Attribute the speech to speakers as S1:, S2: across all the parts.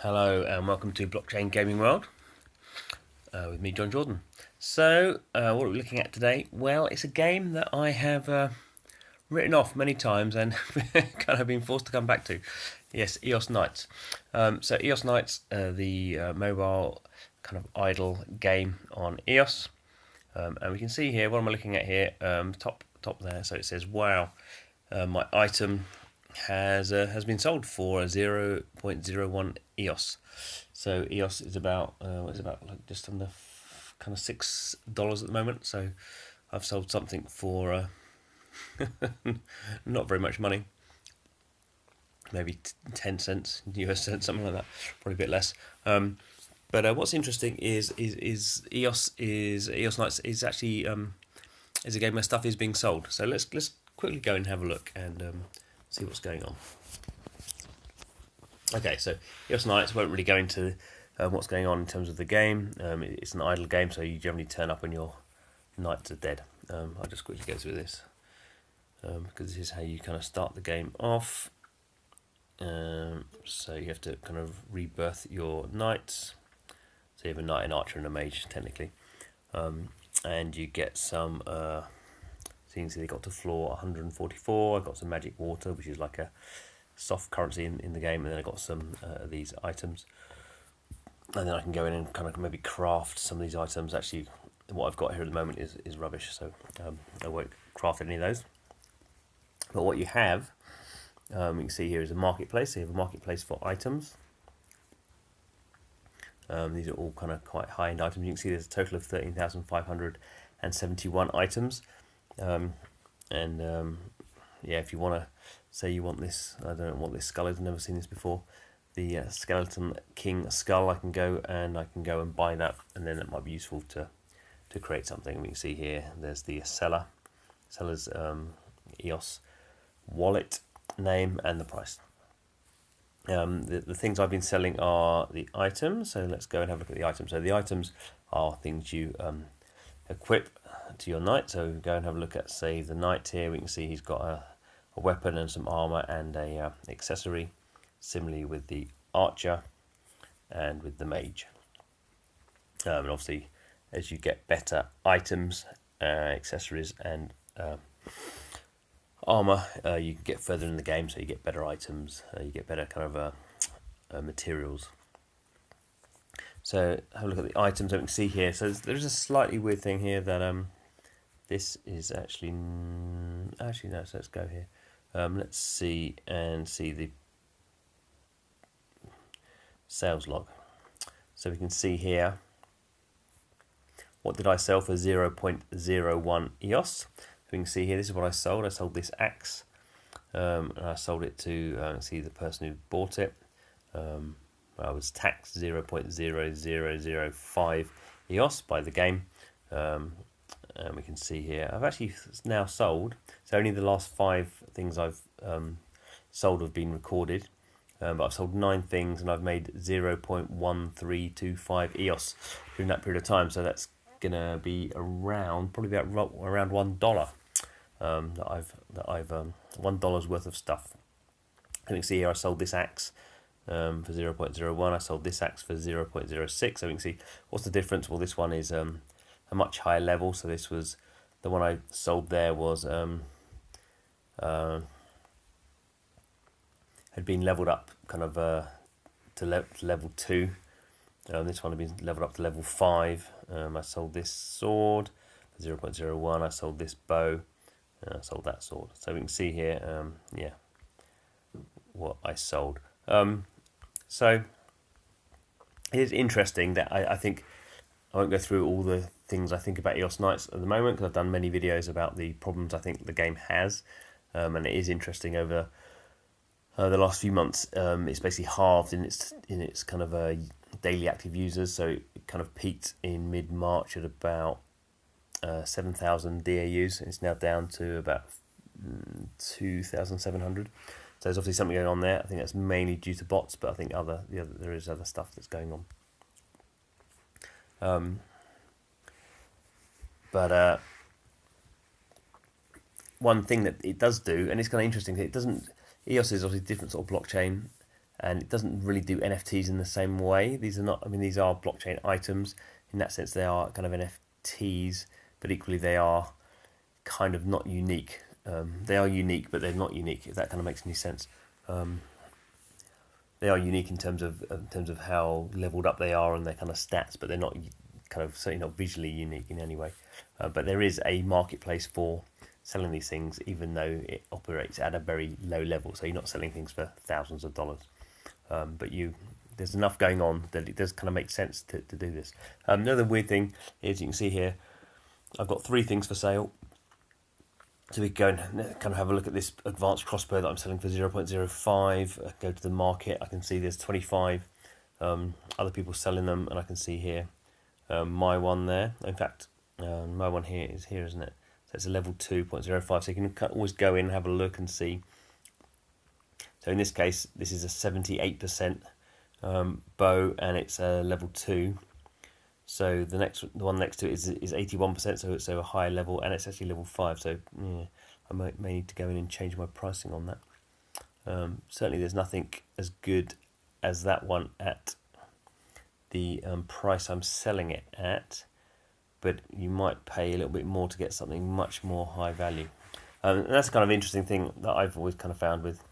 S1: Hello and welcome to Blockchain Gaming World with me, Jon Jordan. So, what are we looking at today? Well, it's a game that I have written off many times and kind of been forced to come back to. Yes, EOS Knights. So, EOS Knights, the mobile kind of idle game on EOS. And we can see here, what am I looking at here? Top there. So it says, wow, my item has been sold for a 0.01 EOS. So EOS is about it's about like just under kind of $6 at the moment. So I've sold something for not very much money, maybe 10 cents US cents, something like that, probably a bit less. But what's interesting is EOS Knights is actually is a game where stuff is being sold. So let's quickly go and have a look and see what's going on. Okay, so EOS Knights won't really go into what's going on in terms of the game. It's an idle game, so you generally turn up when your knights are dead. I'll just quickly go through this because this is how you kind of start the game off. So you have to kind of rebirth your knights. So you have a knight, an archer, and a mage, technically. And you get some. So you can see they got to floor 144. I got some magic water, which is like a soft currency in the game, and then I got some of these items, and then I can go in and kind of maybe craft some of these items. Actually, what I've got here at the moment is rubbish, so I won't craft any of those. But what you have, you can see here, is a marketplace. So you have a marketplace for items. These are all kind of quite high-end items. You can see there's a total of 13,571 items, yeah, if you want to say you want this, I don't know what this skull is, I've never seen this before, the skeleton king skull, I can go and buy that, and then it might be useful to create something. We can see here there's the seller's EOS wallet name and the price. The things I've been selling are the items, so let's go and have a look at the items. So the items are things you equip to your knight. So go and have a look at, say, the knight here. We can see he's got a weapon and some armor and a accessory. Similarly with the archer and with the mage. And obviously, as you get better items, accessories, and armor, you can get further in the game. So you get better items, you get better kind of materials. So have a look at the items that we can see here. So there's a slightly weird thing here that this is actually no. So let's go here. Let's see the sales log. So we can see here, what did I sell for 0.01 EOS? We can see here, this is what I sold. I sold this axe, and I sold it to see the person who bought it. I was taxed 0.0005 EOS by the game. And we can see here, I've actually now sold, so only the last 5 things I've sold have been recorded, but I've sold 9 things and I've made 0.1325 EOS during that period of time, so that's gonna be around, probably about around $1 that I've $1 worth of stuff. And you can see here I sold this axe for 0.01, I sold this axe for 0.06, so we can see what's the difference. Well, this one is a much higher level, so this was the one I sold there was had been leveled up kind of to level 2. This one had been leveled up to level 5. I sold this sword for 0.01, I sold this bow, and I sold that sword. So we can see here, yeah, what I sold. So it is interesting that I think I won't go through all the things I think about EOS Knights at the moment, because I've done many videos about the problems I think the game has, and it is interesting over the last few months. It's basically halved in its kind of daily active users, so it kind of peaked in mid-March at about 7,000 DAUs. It's now down to about 2,700. So there's obviously something going on there. I think that's mainly due to bots, but I think there is other stuff that's going on. But one thing that it does do, and it's kind of interesting, it doesn't. EOS is obviously a different sort of blockchain and it doesn't really do NFTs in the same way. These are not, I mean, these are blockchain items. In that sense, they are kind of NFTs, but equally they are kind of not unique. They are unique, but they're not unique, if that kind of makes any sense. They are unique in terms of how leveled up they are and their kind of stats, but they're not kind of certainly not visually unique in any way. But there is a marketplace for selling these things, even though it operates at a very low level. So you're not selling things for thousands of dollars, but there's enough going on that it does kind of make sense to do this. Another weird thing is you can see here, I've got 3 things for sale. So we go and kind of have a look at this advanced crossbow that I'm selling for 0.05. I go to the market, I can see there's 25 other people selling them, and I can see here my one there. In fact, my one here is here, isn't it? So it's a level 2.05, so you can always go in and have a look and see. So in this case, this is a 78% bow, and it's a level 2. So the one next to it is 81%, so it's a higher level, and it's actually level 5. So yeah, I may need to go in and change my pricing on that. Certainly, there's nothing as good as that one at the price I'm selling it at, but you might pay a little bit more to get something much more high value. And that's a kind of interesting thing that I've always kind of found with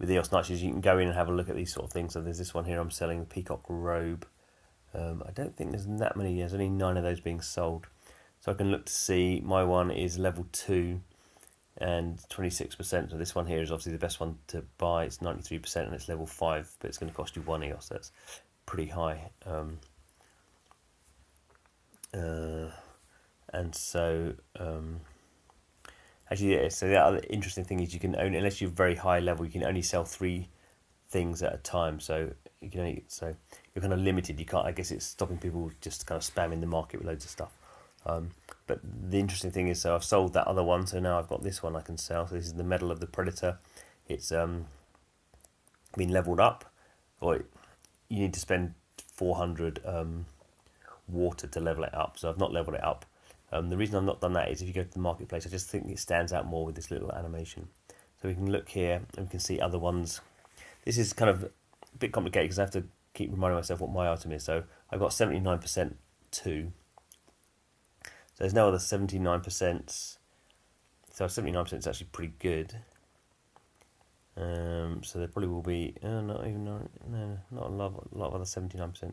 S1: EOS KNIGHTS, is you can go in and have a look at these sort of things. So there's this one here I'm selling, the Peacock Robe. I don't think there's that many, there's only 9 of those being sold. So I can look to see my one is level 2 and 26%. So this one here is obviously the best one to buy. It's 93% and it's level 5, but it's going to cost you 1 EOS. That's pretty high. And so actually, yeah, so the other interesting thing is you can only, unless you're very high level, you can only sell 3 things at a time. So you can only, so you're kind of limited. You can't, I guess it's stopping people just kind of spamming the market with loads of stuff. But the interesting thing is, so I've sold that other one, so now I've got this one I can sell. So this is the Medal of the Predator. It's been leveled up, or you need to spend 400 water to level it up. So I've not leveled it up. The reason I've not done that is if you go to the marketplace, I just think it stands out more with this little animation. So we can look here and we can see other ones. This is kind of a bit complicated because I have to keep reminding myself what my item is. So I've got 79% 2. So there's no other 79%. So 79% is actually pretty good. So there probably will be not a lot of other 79%. So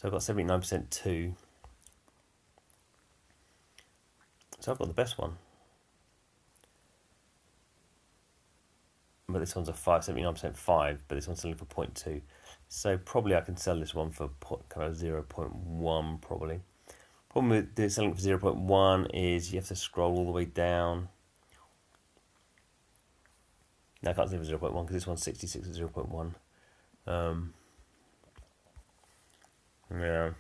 S1: I've got 79% 2. So I've got the best one. But this one's a 79% 5, but this one's selling for 0.2. So probably I can sell this one for kind of 0.1 probably. Problem with selling for 0.1 is you have to scroll all the way down. No, I can't sell for 0.1 because this one's 66 at 0.1. Yeah,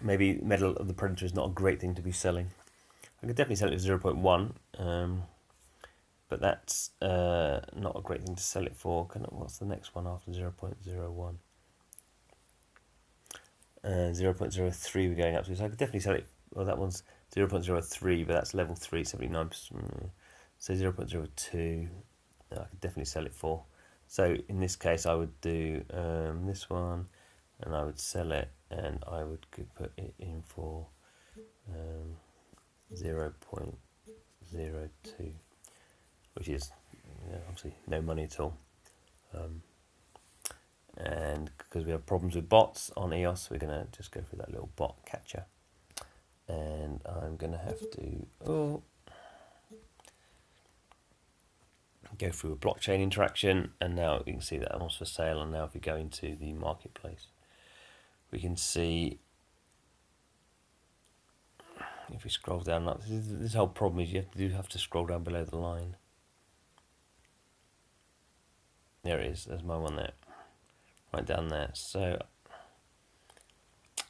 S1: maybe Medal of the Predator is not a great thing to be selling. I could definitely sell it for 0.1, but that's not a great thing to sell it for. What's the next one after 0.01? 0.03 we're going up to, so I could definitely sell it. Well, that one's 0.03, but that's level 3, 79%. So 0.02, I could definitely sell it for. So in this case, I would do this one, and I would sell it, and I would put it in for 0.02, which is obviously no money at all. And because we have problems with bots on EOS, we're going to just go through that little bot catcher. And I'm going to have to go through a blockchain interaction. And now you can see that one's for sale. And now if we go into the marketplace, we can see, if we scroll down, this whole problem is you have to scroll down below the line. There it is, there's my one there. Right down there. So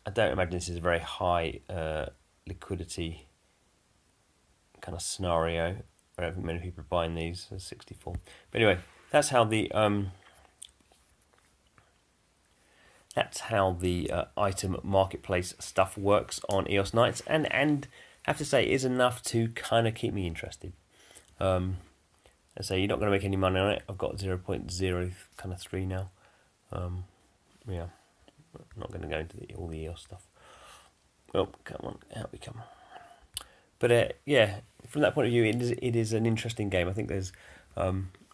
S1: I don't imagine this is a very high liquidity kind of scenario. I don't think many people are buying these. There's 64. But anyway, that's how the item marketplace stuff works on EOS KNIGHTS, and I have to say it is enough to kind of keep me interested. and say you're not going to make any money on it. I've got 0.03 now. Yeah, I'm not going to go into all the EOS stuff. Oh, come on, out we come. But yeah, from that point of view, it is an interesting game. I think there's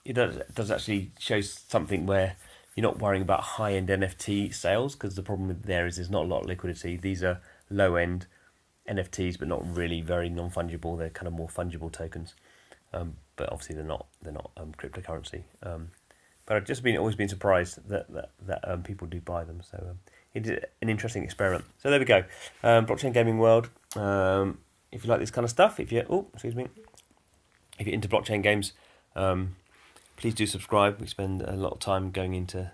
S1: it does actually show something where you're not worrying about high-end NFT sales, because the problem with there is there's not a lot of liquidity. These are low-end NFTs, but not really very non-fungible. They're kind of more fungible tokens, but obviously they're not cryptocurrency. But I've just always been surprised that people do buy them. So it is an interesting experiment. So there we go, blockchain gaming world. If you like this kind of stuff, if you're into blockchain games, please do subscribe. We spend a lot of time going into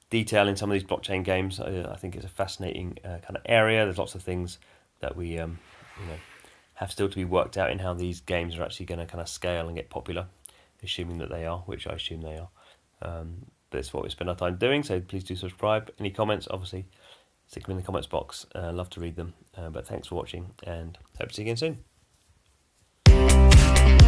S1: detail in some of these blockchain games. I think it's a fascinating kind of area. There's lots of things that we have still to be worked out in how these games are actually going to kind of scale and get popular, assuming that they are, which I assume they are. But it's what we spend our time doing, so please do subscribe. Any comments, obviously, stick them in the comments box. Love to read them. But thanks for watching, and hope to see you again soon.